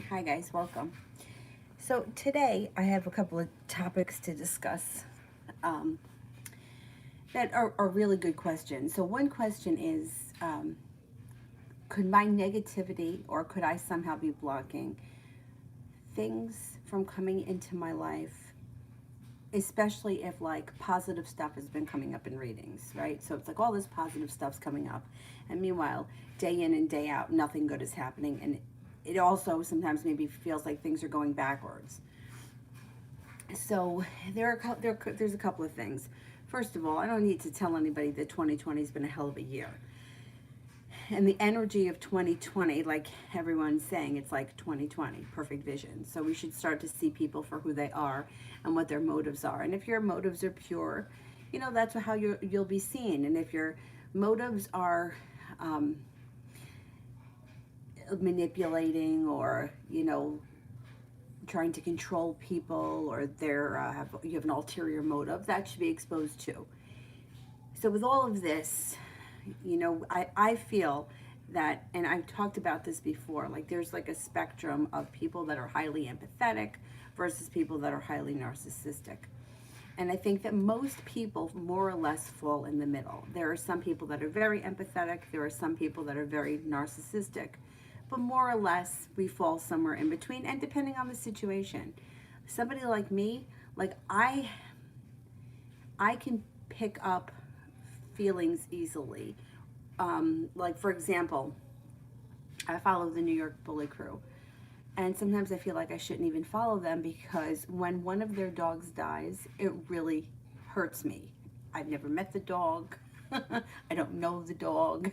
Hi, guys, welcome. So, today I have a couple of topics to discuss um, that are really good questions. So, one question is could my negativity or could I somehow be blocking things from coming into my life, especially if like positive stuff has been coming up in readings, right? So, it's like all this positive stuff's coming up, and meanwhile, day in and day out, nothing good is happening, and it also sometimes maybe feels like things are going backwards. So there's a couple of things. First of all, I don't need to tell anybody that 2020 has been a hell of a year. And the energy of 2020, like everyone's saying, it's like 2020, perfect vision. So we should start to see people for who they are and what their motives are. And if your motives are pure, that's how you'll be seen. And if your motives are um, manipulating or trying to control people or you have an ulterior motive, that should be exposed too. So with all of this, I feel that, and I've talked about this before, like there's like a spectrum of people that are highly empathetic versus people that are highly narcissistic. And I think that most people more or less fall in the middle. There are some people that are very empathetic, there are some people that are very narcissistic, but more or less we fall somewhere in between, and depending on the situation. Somebody like me, like I can pick up feelings easily. Like for example, I follow the New York Bully Crew, and sometimes I feel like I shouldn't even follow them because when one of their dogs dies, it really hurts me. I've never met the dog. I don't know the dog.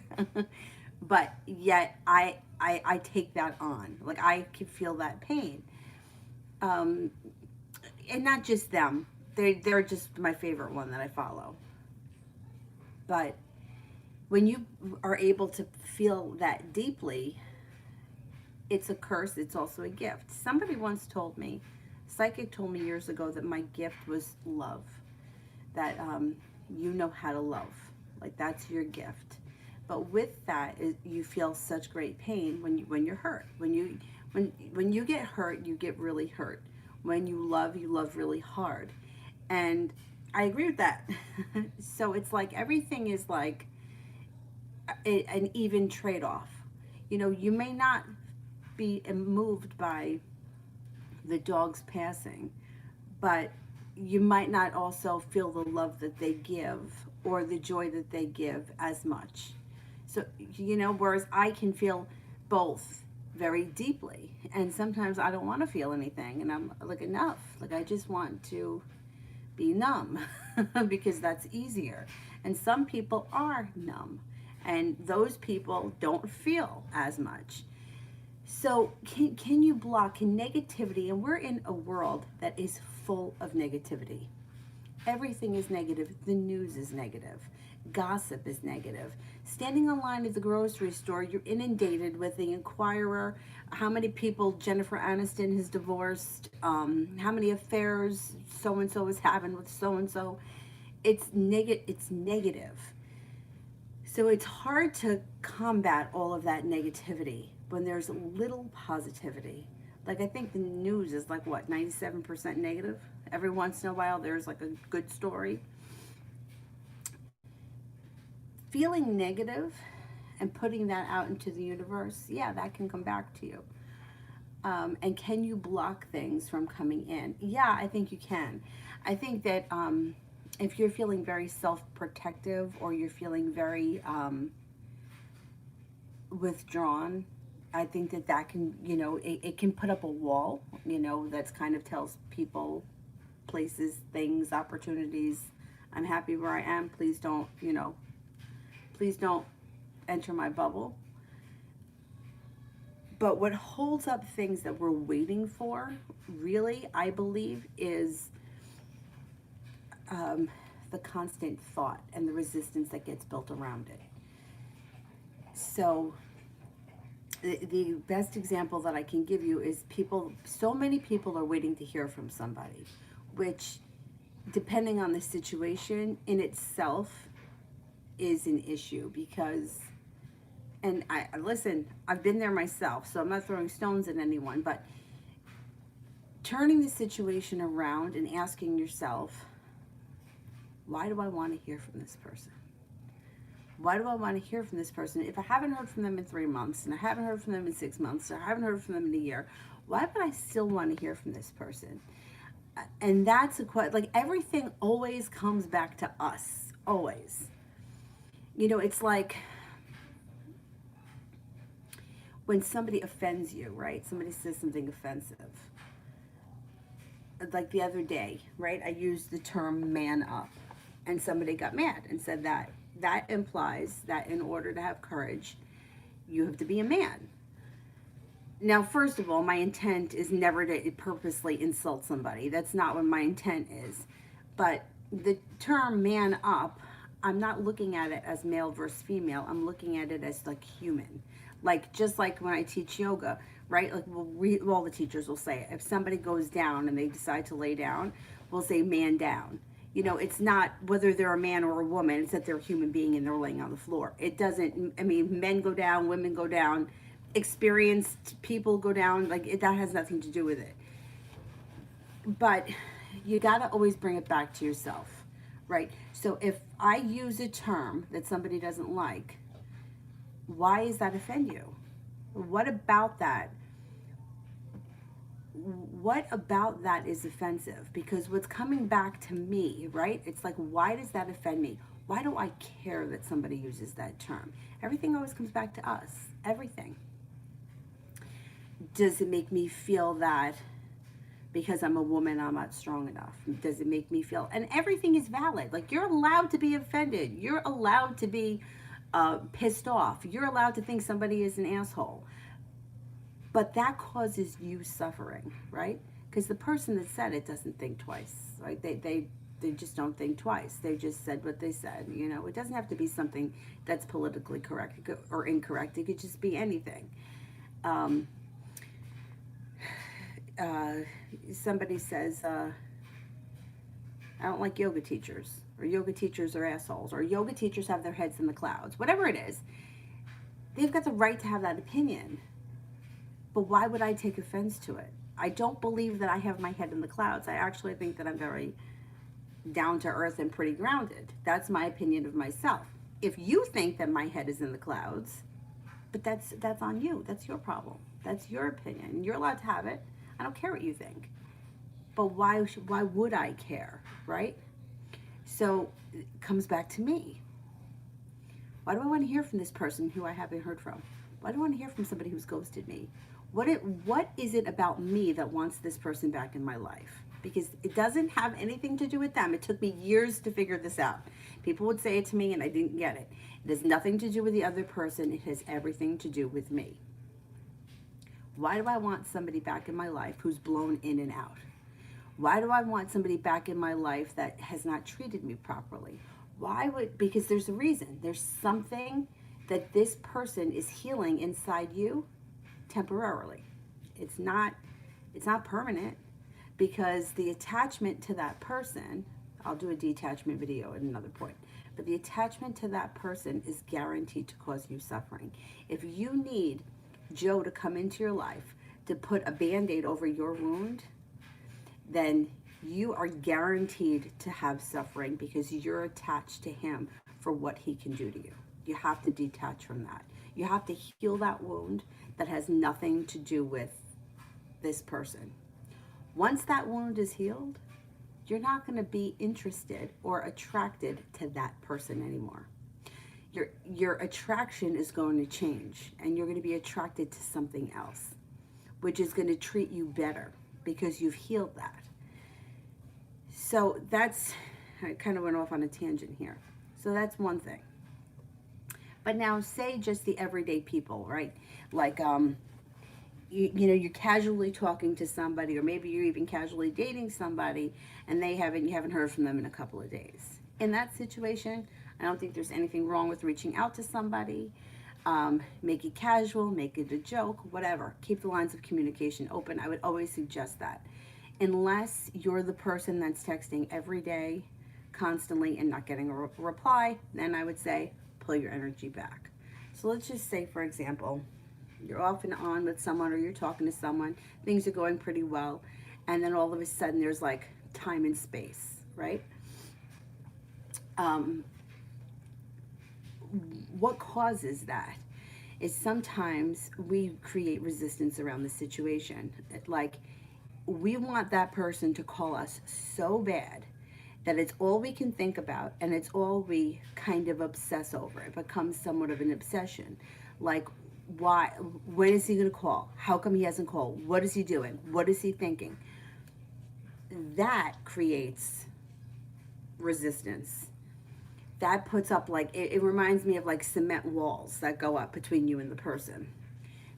But yet I take that on. Like I can feel that pain. Um, and not just them. They're just my favorite one that I follow. But when you are able to feel that deeply, it's a curse, it's also a gift. Somebody once told me, psychic told me years ago that my gift was love. That you know how to love. Like that's your gift. But with that, you feel such great pain when you're hurt. When you get hurt, you get really hurt. When you love really hard. And I agree with that. So it's like everything is like an even trade off. You may not be moved by the dog's passing, but you might not also feel the love that they give or the joy that they give as much. So, whereas I can feel both very deeply, and sometimes I don't want to feel anything, and I'm like, enough. Like, I just want to be numb because that's easier. And some people are numb, and those people don't feel as much. So, can you block negativity? And we're in a world that is full of negativity. Everything is negative. The news is negative. Gossip is negative. Standing in line at the grocery store, you're inundated with the Inquirer, how many people Jennifer Aniston has divorced, how many affairs so and so is having with so and so. It's negative. So it's hard to combat all of that negativity when there's little positivity. Like I think the news is like what, 97% negative. Every once in a while there's like a good story. Feeling negative and putting that out into the universe, yeah, that can come back to you. And can you block things from coming in? Yeah, I think you can. I think that if you're feeling very self protective or you're feeling very withdrawn, I think that can, it can put up a wall, that's kind of tells people, places, things, opportunities. I'm happy where I am. Please don't enter my bubble. But what holds up things that we're waiting for, really, I believe, is um, the constant thought and the resistance that gets built around it. So, the best example that I can give you is so many people are waiting to hear from somebody, which, depending on the situation in itself, is an issue because And listen, I've been there myself, so I'm not throwing stones at anyone, but turning the situation around and asking yourself, why do I want to hear from this person? Why do I want to hear from this person? If I haven't heard from them in 3 months, and I haven't heard from them in 6 months, or I haven't heard from them in a year, why would I still want to hear from this person? And that's a question. Like, everything always comes back to us. Always. You know, it's like when somebody offends you, right? Somebody says something offensive. Like the other day, right? I used the term man up, and somebody got mad and said that implies that in order to have courage, you have to be a man. Now, first of all, my intent is never to purposely insult somebody. That's not what my intent is. But the term man up, I'm not looking at it as male versus female. I'm looking at it as like human. Like, just like when I teach yoga, right? Like, all the teachers will say it. If somebody goes down and they decide to lay down, we'll say man down. You know, it's not whether they're a man or a woman, it's that they're a human being and they're laying on the floor. It doesn't, I mean, men go down, women go down, experienced people go down, like that has nothing to do with it. But you got to always bring it back to yourself, right? So if I use a term that somebody doesn't like, why does that offend you? What about that? What about that is offensive? Because what's coming back to me, right? It's like, why does that offend me? Why do I care that somebody uses that term? Everything always comes back to us. Everything. Does it make me feel that because I'm a woman, I'm not strong enough? Does it make me feel, and everything is valid. Like, you're allowed to be offended. You're allowed to be pissed off. You're allowed to think somebody is an asshole. But that causes you suffering, right? Because the person that said it doesn't think twice, right? They just don't think twice. They just said what they said. You know, it doesn't have to be something that's politically correct or incorrect. It could just be anything. Somebody says, I don't like yoga teachers, or yoga teachers are assholes, or yoga teachers have their heads in the clouds. Whatever it is, they've got the right to have that opinion. But why would I take offense to it? I don't believe that I have my head in the clouds. I actually think that I'm very down to earth and pretty grounded. That's my opinion of myself. If you think that my head is in the clouds, but that's on you. That's your problem. That's your opinion. You're allowed to have it. I don't care what you think. But why would I care, right? So it comes back to me. Why do I want to hear from this person who I haven't heard from? Why do I want to hear from somebody who's ghosted me? What is it about me that wants this person back in my life? Because it doesn't have anything to do with them. It took me years to figure this out. People would say it to me and I didn't get it. It has nothing to do with the other person. It has everything to do with me. Why do I want somebody back in my life who's blown in and out? Why do I want somebody back in my life that has not treated me properly? Because there's a reason. There's something that this person is healing inside you temporarily. It's not permanent, because the attachment to that person, I'll do a detachment video at another point, but the attachment to that person is guaranteed to cause you suffering. If you need Joe to come into your life to put a Band-Aid over your wound, then you are guaranteed to have suffering, because you're attached to him for what he can do to you. You have to detach from that. You have to heal that wound that has nothing to do with this person. Once that wound is healed, you're not going to be interested or attracted to that person anymore. Your attraction is going to change, and you're going to be attracted to something else, which is going to treat you better because you've healed that. So I kind of went off on a tangent here. So that's one thing. But now, say just the everyday people, right? Like, you know, you're casually talking to somebody, or maybe you're even casually dating somebody, and you haven't heard from them in a couple of days. In that situation, I don't think there's anything wrong with reaching out to somebody. Make it casual, make it a joke, whatever. Keep the lines of communication open. I would always suggest that. Unless you're the person that's texting every day, constantly, and not getting a reply, then I would say pull your energy back. So let's just say, for example, you're off and on with someone or you're talking to someone, things are going pretty well, and then all of a sudden there's like time and space, right? Um, what causes that is sometimes we create resistance around the situation. Like, we want that person to call us so bad that it's all we can think about and it's all we kind of obsess over. It becomes somewhat of an obsession. Like, why, when is he going to call? How come he hasn't called? What is he doing? What is he thinking? That creates resistance. That puts up, like, it reminds me of like cement walls that go up between you and the person.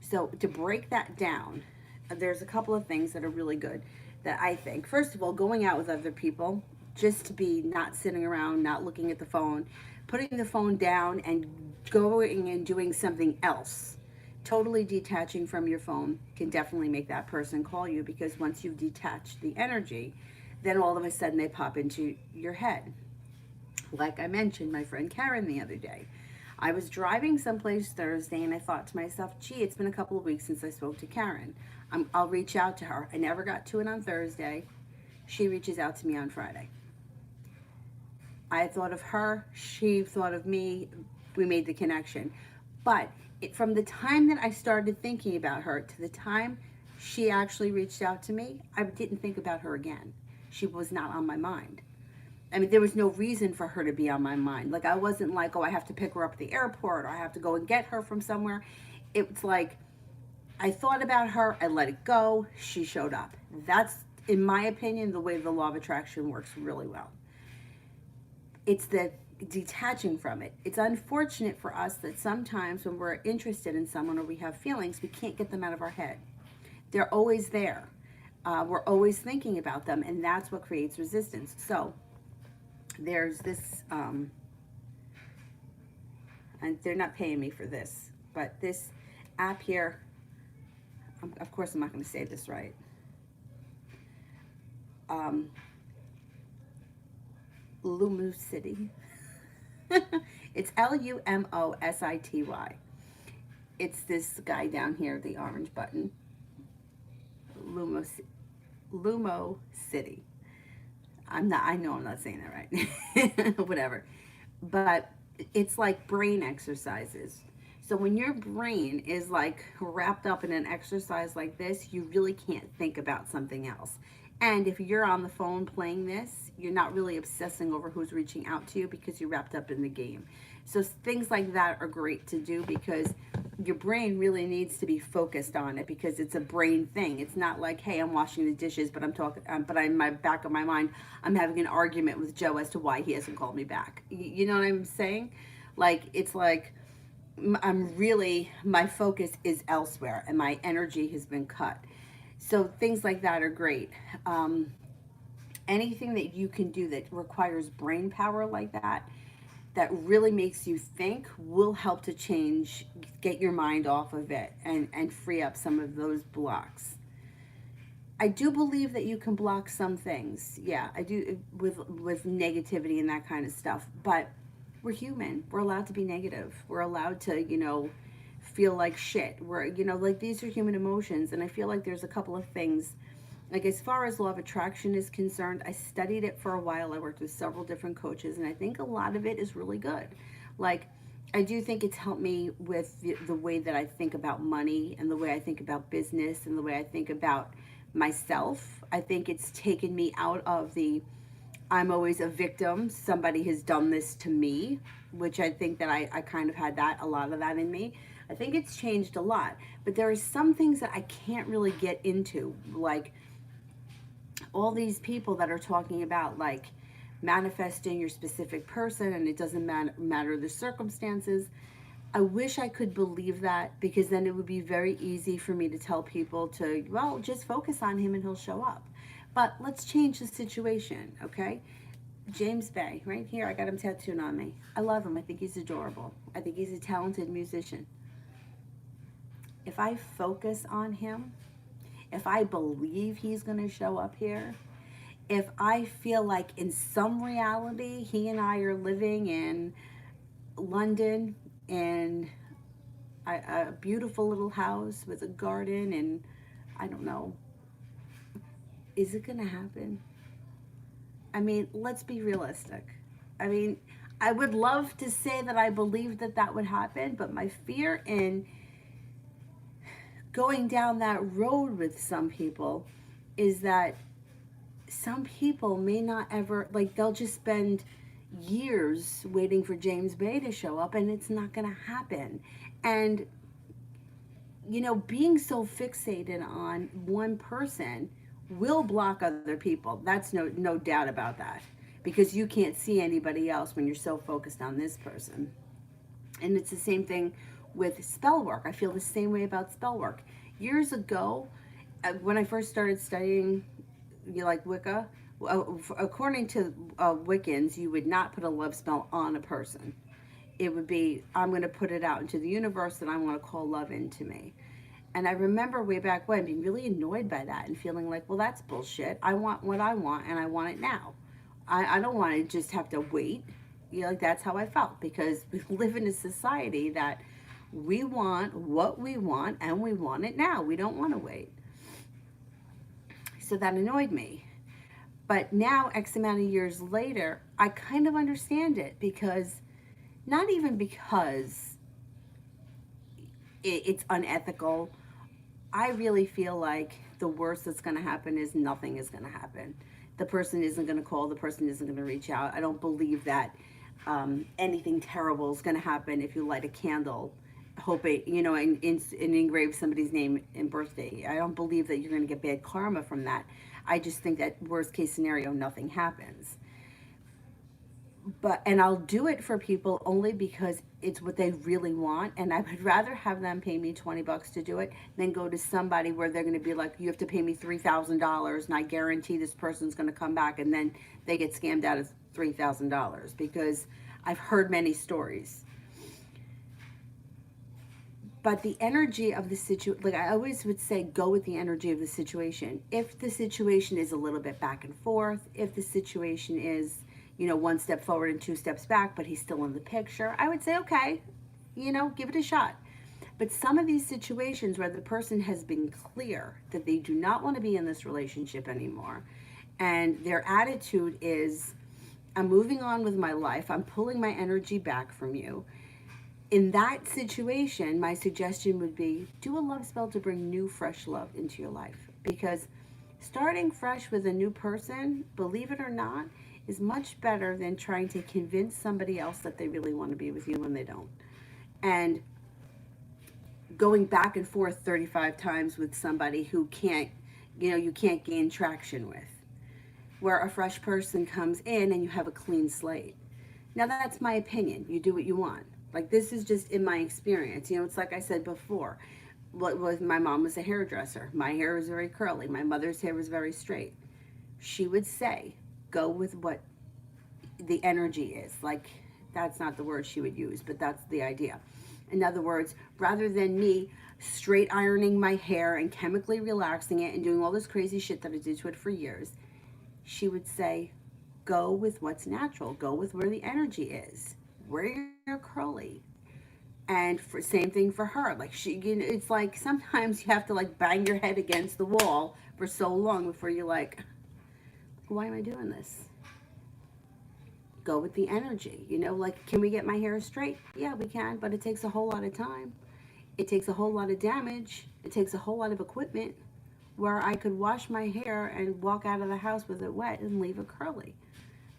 So to break that down, there's a couple of things that are really good that I think. First of all, going out with other people, just to be not sitting around, not looking at the phone, putting the phone down and going and doing something else. Totally detaching from your phone can definitely make that person call you, because once you've detached the energy, then all of a sudden they pop into your head. Like I mentioned, my friend Karen the other day. I was driving someplace Thursday and I thought to myself, gee, it's been a couple of weeks since I spoke to Karen. I'll reach out to her. I never got to it on Thursday. She reaches out to me on Friday. I thought of her. She thought of me. We made the connection. But from the time that I started thinking about her to the time she actually reached out to me, I didn't think about her again. She was not on my mind. I mean, there was no reason for her to be on my mind. Like, I wasn't like, oh, I have to pick her up at the airport or I have to go and get her from somewhere. It's like, I thought about her, I let it go, she showed up. That's, in my opinion, the way the law of attraction works really well. It's the detaching from it. It's unfortunate for us that sometimes when we're interested in someone or we have feelings, we can't get them out of our head. They're always there. We're always thinking about them, and that's what creates resistance. So, there's this, and they're not paying me for this, but this app here, of course I'm not going to say this right, Lumosity. It's Lumosity. It's this guy down here, the orange button, Lumo City. I know I'm not saying that right. Whatever. But it's like brain exercises. So when your brain is like wrapped up in an exercise like this, you really can't think about something else. And if you're on the phone playing this, you're not really obsessing over who's reaching out to you because you're wrapped up in the game. So things like that are great to do because your brain really needs to be focused on it, because it's a brain thing. It's not like, hey, I'm washing the dishes, but I'm talking, but in my back of my mind, I'm having an argument with Joe as to why he hasn't called me back. You know what I'm saying? Like, it's like I'm really, my focus is elsewhere and my energy has been cut. So things like that are great. Anything that you can do that requires brain power like that really makes you think, will help to change, get your mind off of it and free up some of those blocks. I do believe that you can block some things. Yeah, I do, with negativity and that kind of stuff. But we're human. We're allowed to be negative. We're allowed to, feel like shit. We're, like, these are human emotions. And I feel like there's a couple of things. Like, as far as law of attraction is concerned, I studied it for a while. I worked with several different coaches, and I think a lot of it is really good. Like, I do think it's helped me with the way that I think about money and the way I think about business and the way I think about myself. I think it's taken me out of the I'm always a victim, somebody has done this to me, which I think that I kind of had a lot of that in me. I think it's changed a lot, but there are some things that I can't really get into, like all these people that are talking about like manifesting your specific person and it doesn't matter the circumstances. I wish I could believe that, because then it would be very easy for me to tell people to, well, just focus on him and he'll show up. But let's change the situation, okay? James Bay, right here, I got him tattooed on me. I love him. I think he's adorable. I think he's a talented musician. If I focus on him, if I believe he's going to show up here, if I feel like in some reality he and I are living in London in a beautiful little house with a garden, and I don't know, is it going to happen? I mean, let's be realistic. I mean, I would love to say that I believe that that would happen, but my fear in going down that road with some people is that some people may not ever, like, they'll just spend years waiting for James Bay to show up, and it's not going to happen. And being so fixated on one person will block other people. That's no doubt about that. Because you can't see anybody else when you're so focused on this person. And it's the same thing with spell work. I feel the same way about spell work. Years ago, when I first started studying, like Wicca, according to Wiccans, you would not put a love spell on a person. It would be, I'm going to put it out into the universe that I want to call love into me. And I remember way back when being really annoyed by that and feeling like, well, that's bullshit. I want what I want, and I want it now. I don't want to just have to wait. Like, that's how I felt, because we live in a society that we want what we want, and we want it now. We don't want to wait. So that annoyed me. But now, X amount of years later, I kind of understand it, because not even because it's unethical. I really feel like the worst that's going to happen is nothing is going to happen. The person isn't going to call, the person isn't going to reach out. I don't believe that anything terrible is going to happen if you light a candle, hope it, and engrave somebody's name and birthday. I don't believe that you're going to get bad karma from that. I just think that worst case scenario, nothing happens. And I'll do it for people only because it's what they really want, and I would rather have them pay me $20 to do it than go to somebody where they're going to be like, you have to pay me $3,000, and I guarantee this person's going to come back, and then they get scammed out of $3,000, because I've heard many stories. But the energy of the situation, like I always would say, go with the energy of the situation. If the situation is a little bit back and forth, if the situation is, one step forward and two steps back, but he's still in the picture, I would say, okay, give it a shot. But some of these situations where the person has been clear that they do not want to be in this relationship anymore, and their attitude is, I'm moving on with my life, I'm pulling my energy back from you. In that situation, my suggestion would be, do a love spell to bring new, fresh love into your life. Because starting fresh with a new person, believe it or not, is much better than trying to convince somebody else that they really want to be with you when they don't. And going back and forth 35 times with somebody who can't, you can't gain traction with. Where a fresh person comes in and you have a clean slate. Now, that's my opinion. You do what you want. Like, this is just in my experience. It's like I said before. My mom was a hairdresser. My hair was very curly. My mother's hair was very straight. She would say, go with what the energy is. Like, that's not the word she would use, but that's the idea. In other words, rather than me straight ironing my hair and chemically relaxing it and doing all this crazy shit that I did to it for years, she would say, go with what's natural. Go with where the energy is. Wear your curly. And same thing for her. Like, it's like sometimes you have to like bang your head against the wall for so long before you're like, why am I doing this? Go with the energy. Like, can we get my hair straight? Yeah, we can, but it takes a whole lot of time. It takes a whole lot of damage. It takes a whole lot of equipment, where I could wash my hair and walk out of the house with it wet and leave it curly.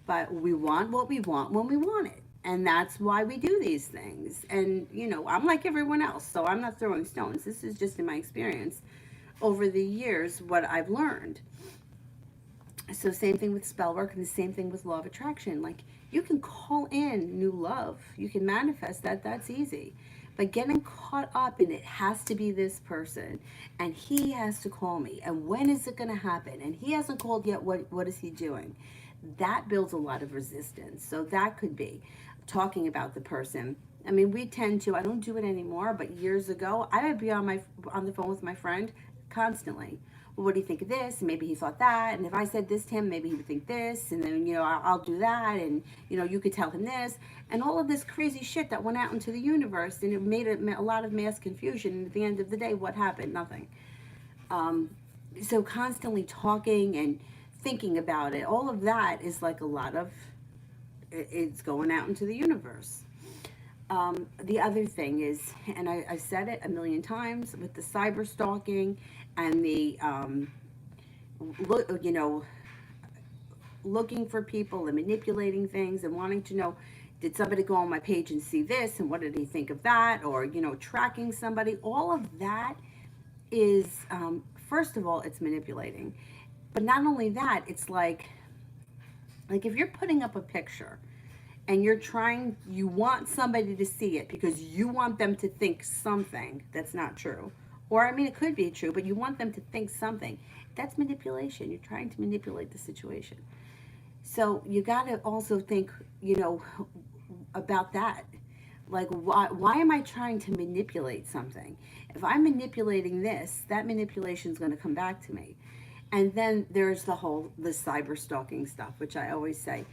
But we want what we want when we want it. And that's why we do these things. And, I'm like everyone else, so I'm not throwing stones. This is just in my experience over the years, what I've learned. So same thing with spell work, and the same thing with law of attraction. Like, you can call in new love. You can manifest that. That's easy. But getting caught up in it has to be this person, and he has to call me, and when is it going to happen? And he hasn't called yet. What is he doing? That builds a lot of resistance. So that could be talking about the person. I mean, we tend to, I don't do it anymore, but years ago, I would be on the phone with my friend constantly. well, what do you think of this? And maybe he thought that. And if I said this to him, maybe he would think this. And then, I'll do that. And, you could tell him this. And all of this crazy shit that went out into the universe. And it made a lot of mass confusion. And at the end of the day, what happened? Nothing. So constantly talking and thinking about it, all of that is like a lot of, it's going out into the universe. The other thing is, and I said it a million times, with the cyber stalking and the, looking for people and manipulating things and wanting to know, did somebody go on my page and see this, and what did he think of that, or tracking somebody. All of that is, first of all, it's manipulating. But not only that, it's like if you're putting up a picture and you want somebody to see it because you want them to think something that's not true. Or, I mean, it could be true, but you want them to think something. That's manipulation. You're trying to manipulate the situation. So you got to also think, about that. Like, why am I trying to manipulate something? If I'm manipulating this, that manipulation is going to come back to me. And then there's the cyber stalking stuff, which I always say,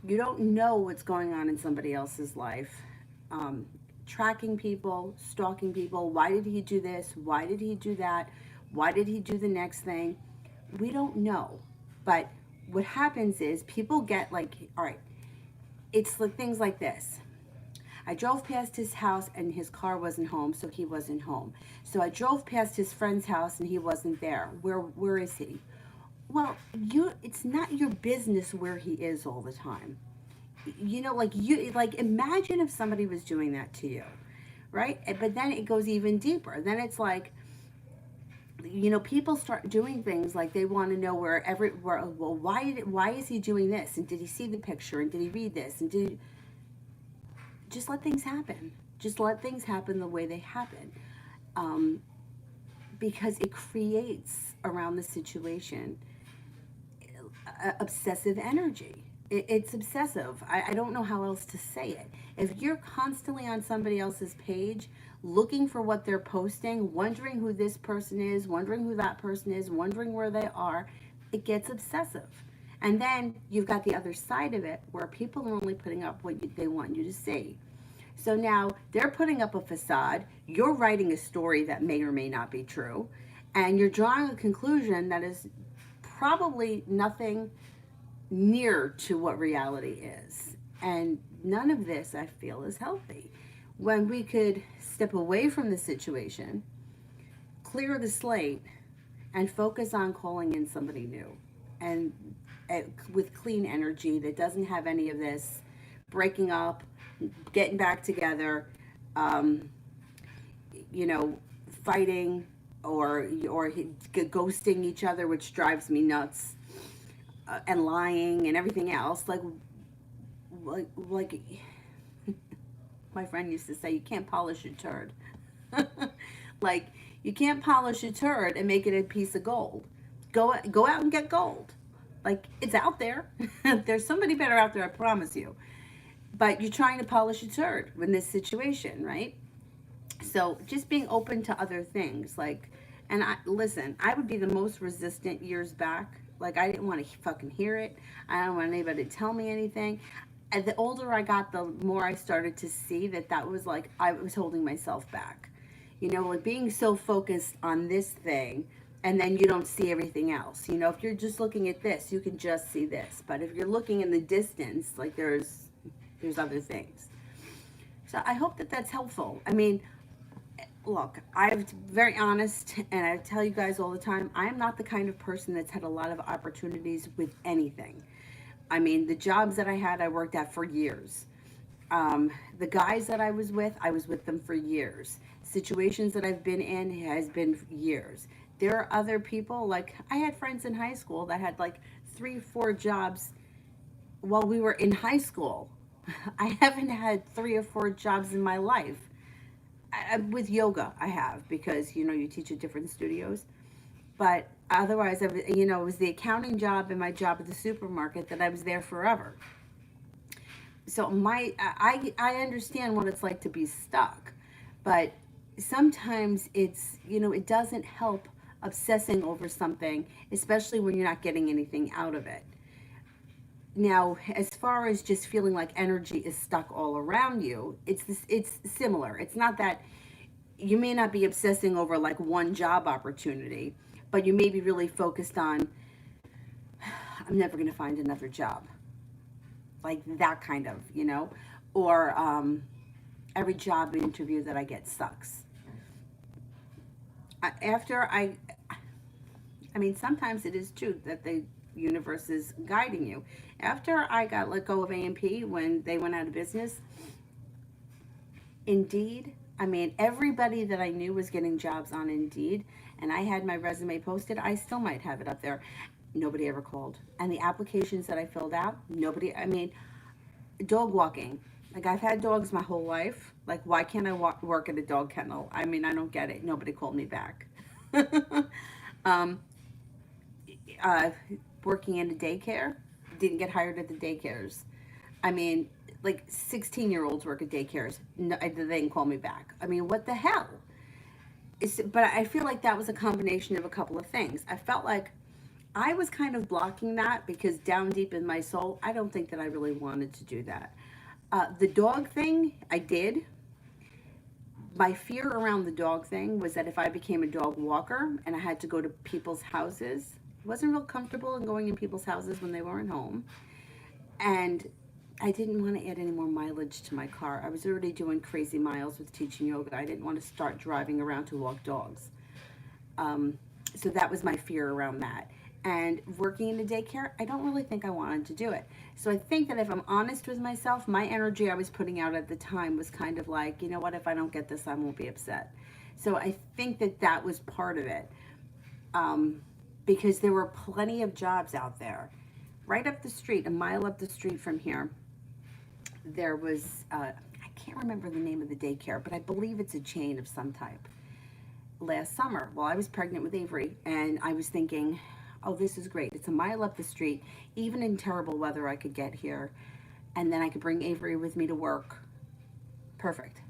you don't know what's going on in somebody else's life. Tracking people, stalking people. Why did he do this? Why did he do that? Why did he do the next thing? We don't know. But what happens is people get like, all right, it's like things like this. I drove past his house and his car wasn't home, so he wasn't home. So I drove past his friend's house and he wasn't there. Where is he? Well, it's not your business where he is all the time. Imagine if somebody was doing that to you, right? But then it goes even deeper. Then it's like, people start doing things like they want to know well, why is he doing this? And did he see the picture? And did he read this? And just let things happen. Just let things happen the way they happen. Because it creates around the situation obsessive energy. It's obsessive. I don't know how else to say it. If you're constantly on somebody else's page, looking for what they're posting, wondering who this person is, wondering who that person is, wondering where they are, it gets obsessive. And then you've got the other side of it where people are only putting up what they want you to see. So now they're putting up a facade, you're writing a story that may or may not be true, and you're drawing a conclusion that is probably nothing near to what reality is. And none of this, I feel, is healthy. When we could step away from the situation, clear the slate, and focus on calling in somebody new, and with clean energy that doesn't have any of this breaking up, getting back together, fighting or ghosting each other, which drives me nuts, and lying and everything else. Like my friend used to say, you can't polish a turd. Like, you can't polish a turd and make it a piece of gold. Go out and get gold. Like, it's out there. There's somebody better out there, I promise you. But you're trying to polish a turd in this situation, right? So just being open to other things. And I would be the most resistant years back. Like, I didn't want to fucking hear it. I don't want anybody to tell me anything. And the older I got, the more I started to see that was like, I was holding myself back. Like being so focused on this thing, and then you don't see everything else. If you're just looking at this, you can just see this. But if you're looking in the distance, like there's other things. So I hope that that's helpful. I mean, look, I'm very honest, and I tell you guys all the time, I am not the kind of person that's had a lot of opportunities with anything. I mean, the jobs that I had, I worked at for years. The guys that I was with them for years. Situations that I've been in has been years. There are other people, like I had friends in high school that had like 3-4 jobs while we were in high school. I haven't had 3 or 4 jobs in my life. With yoga, I have, because, you teach at different studios. But otherwise, it was the accounting job and my job at the supermarket that I was there forever. So I understand what it's like to be stuck. But sometimes it's, it doesn't help obsessing over something, especially when you're not getting anything out of it. Now, as far as just feeling like energy is stuck all around you, it's similar. It's not that you may not be obsessing over like one job opportunity, but you may be really focused on, I'm never going to find another job. Like that kind of, or every job interview that I get sucks. After I mean, sometimes it is true that the universe is guiding you. After I got let go of AMP when they went out of business, Indeed, I mean, everybody that I knew was getting jobs on Indeed, and I had my resume posted. I still might have it up there. Nobody ever called. And the applications that I filled out, nobody, I mean, dog walking. Like, I've had dogs my whole life. Like, why can't I work at a dog kennel? I mean, I don't get it. Nobody called me back. um, uh, Working in a daycare, didn't get hired at the daycares. I mean, like 16-year-olds work at daycares. No, they didn't call me back. I mean, what the hell? But I feel like that was a combination of a couple of things. I felt like I was kind of blocking that because down deep in my soul, I don't think that I really wanted to do that. The dog thing, I did. My fear around the dog thing was that if I became a dog walker and I had to go to people's houses, I wasn't real comfortable in going in people's houses when they weren't home. And I didn't want to add any more mileage to my car. I was already doing crazy miles with teaching yoga. I didn't want to start driving around to walk dogs. Um, so that was my fear around that. And working in a daycare, I don't really think I wanted to do it. So I think that if I'm honest with myself, my energy I was putting out at the time was kind of like, you know what, if I don't get this, I won't be upset. So I think that that was part of it. Um, because there were plenty of jobs out there. Right up the street, a mile up the street from here, there was, I can't remember the name of the daycare, but I believe it's a chain of some type. Last summer, while I was pregnant with Avery, and I was thinking, oh, this is great. It's a mile up the street. Even in terrible weather, I could get here. And then I could bring Avery with me to work. Perfect.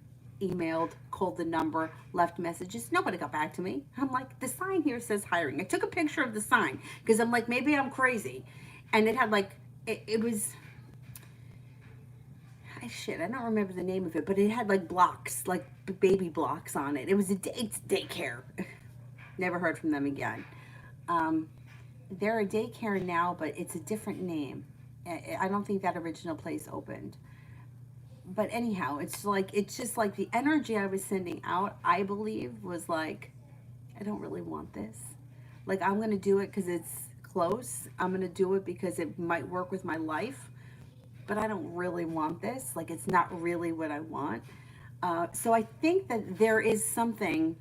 Emailed, called the number, left messages. Nobody got back to me. I'm like, the sign here says hiring. I took a picture of the sign because I'm like, maybe I'm crazy. And it had like, it was, I don't remember the name of it, but it had like blocks, like baby blocks on it. It's daycare. Never heard from them again. Um, they're a daycare now, but it's a different name. I don't think that original place opened. But anyhow, it's just like the energy I was sending out, I believe, was like, I don't really want this. Like, I'm going to do it because it's close. I'm going to do it because it might work with my life, but I don't really want this. Like, it's not really what I want. So I think that there is something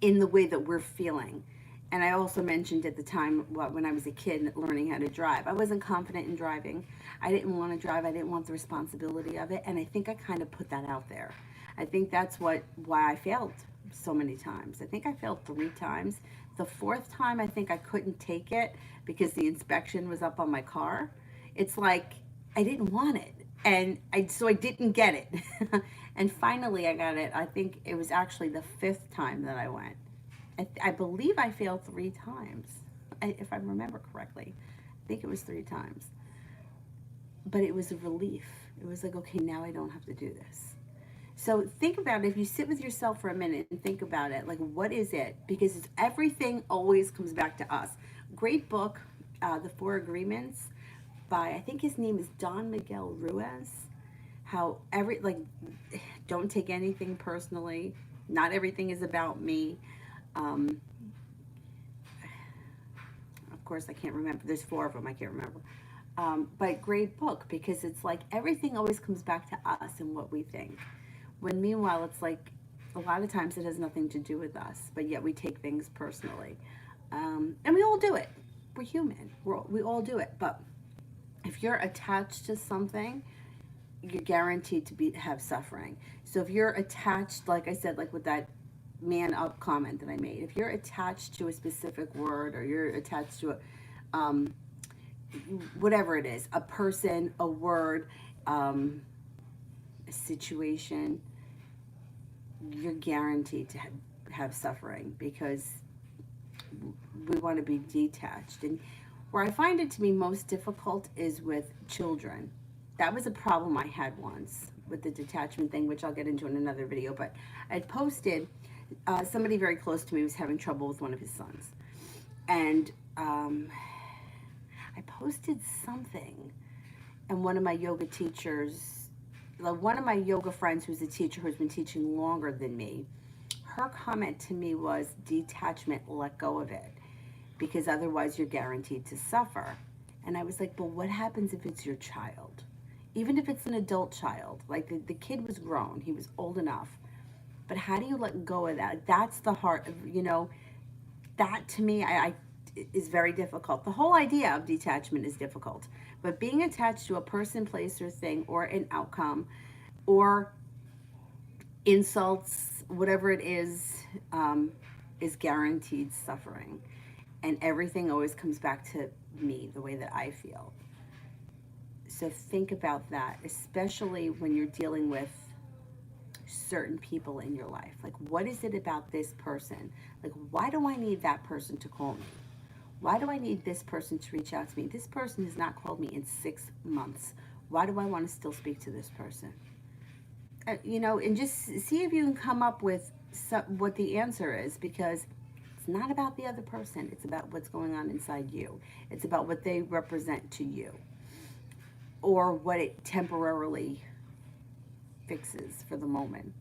in the way that we're feeling. And I also mentioned at the time, when I was a kid learning how to drive, I wasn't confident in driving. I didn't want to drive. I didn't want the responsibility of it. And I think I kind of put that out there. I think that's why I failed so many times. I think I failed 3 times. The fourth time, I think I couldn't take it because the inspection was up on my car. It's like I didn't want it, and so I didn't get it. And finally, I got it. I think it was actually the fifth time that I went. I believe I failed 3 times, if I remember correctly. I think it was 3 times. But it was a relief. It was like, okay, now I don't have to do this. So think about it. If you sit with yourself for a minute and think about it, like, what is it? Because everything always comes back to us. Great book, The Four Agreements, by, I think his name is Don Miguel Ruiz. How don't take anything personally. Not everything is about me. Um, of course, I can't remember. There's 4 of them. I can't remember. But great book, because it's like everything always comes back to us and what we think. When meanwhile, it's like a lot of times it has nothing to do with us, but yet we take things personally. And we all do it. We're human. We all do it. But if you're attached to something, you're guaranteed to have suffering. So if you're attached, like I said, like with that man up comment that I made, if you're attached to a specific word, or you're attached to whatever it is, a person, a word, a situation, you're guaranteed to have suffering, because we want to be detached. And where I find it to be most difficult is with children. That was a problem I had once with the detachment thing, which I'll get into in another video. But I posted, somebody very close to me was having trouble with one of his sons. And I posted something, and one of my yoga teachers, one of my yoga friends who's a teacher who's been teaching longer than me, her comment to me was, detachment, let go of it, because otherwise you're guaranteed to suffer. And I was like, but what happens if it's your child? Even if it's an adult child, like the kid was grown, he was old enough. But how do you let go of that? That's the heart of, that to me, I is very difficult. The whole idea of detachment is difficult. But being attached to a person, place, or thing, or an outcome, or insults, whatever it is guaranteed suffering. And everything always comes back to me, the way that I feel. So think about that, especially when you're dealing with certain people in your life. Like, what is it about this person? Like, why do I need that person to call me? Why do I need this person to reach out to me? This person has not called me in 6 months. Why do I want to still speak to this person? And just see if you can come up with what the answer is, because it's not about the other person. It's about what's going on inside you. It's about what they represent to you, or what it temporarily fixes for the moment.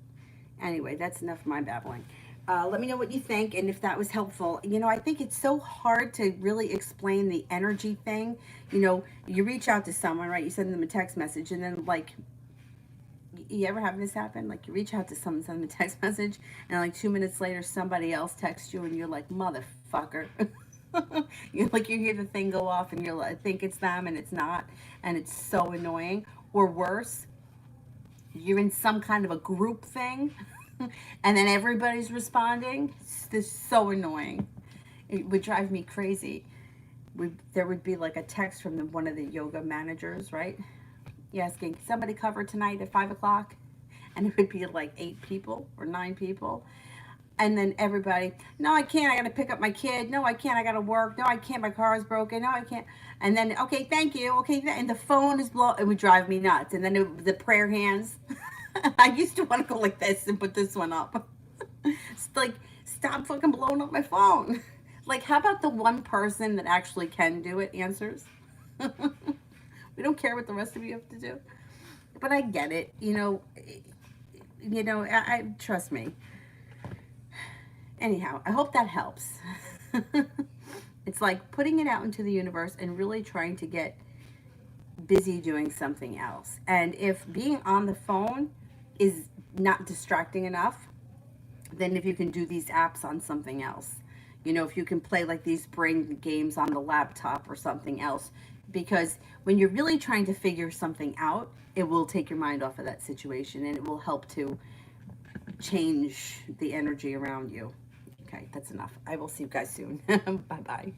Anyway, that's enough of my babbling. Let me know what you think, and if that was helpful. I think it's so hard to really explain the energy thing. You reach out to someone, right? You send them a text message, and then, like, you ever have this happen? Like, you reach out to someone, send them a text message, and like 2 minutes later, somebody else texts you, and you're like, motherfucker. You hear the thing go off, and you're like, think it's them, and it's not, and it's so annoying. Or worse, you're in some kind of a group thing, and then everybody's responding. This is so annoying. It would drive me crazy. There would be like a text from one of the yoga managers, right? Asking, somebody cover tonight at 5 o'clock? And it would be like 8 people or 9 people. And then everybody, no, I can't. I got to pick up my kid. No, I can't. I got to work. No, I can't. My car is broken. No, I can't. And then, okay, thank you. Okay, and the phone is blowing. It would drive me nuts. And then the prayer hands. I used to want to go like this and put this one up. It's like, stop fucking blowing up my phone. Like, how about the one person that actually can do it answers? We don't care what the rest of you have to do. But I get it. I trust me. Anyhow, I hope that helps. It's like putting it out into the universe and really trying to get busy doing something else. And if being on the phone is not distracting enough, then if you can do these apps on something else, if you can play like these brain games on the laptop or something else, because when you're really trying to figure something out, it will take your mind off of that situation, and it will help to change the energy around you. Okay, that's enough. I will see you guys soon. Bye-bye.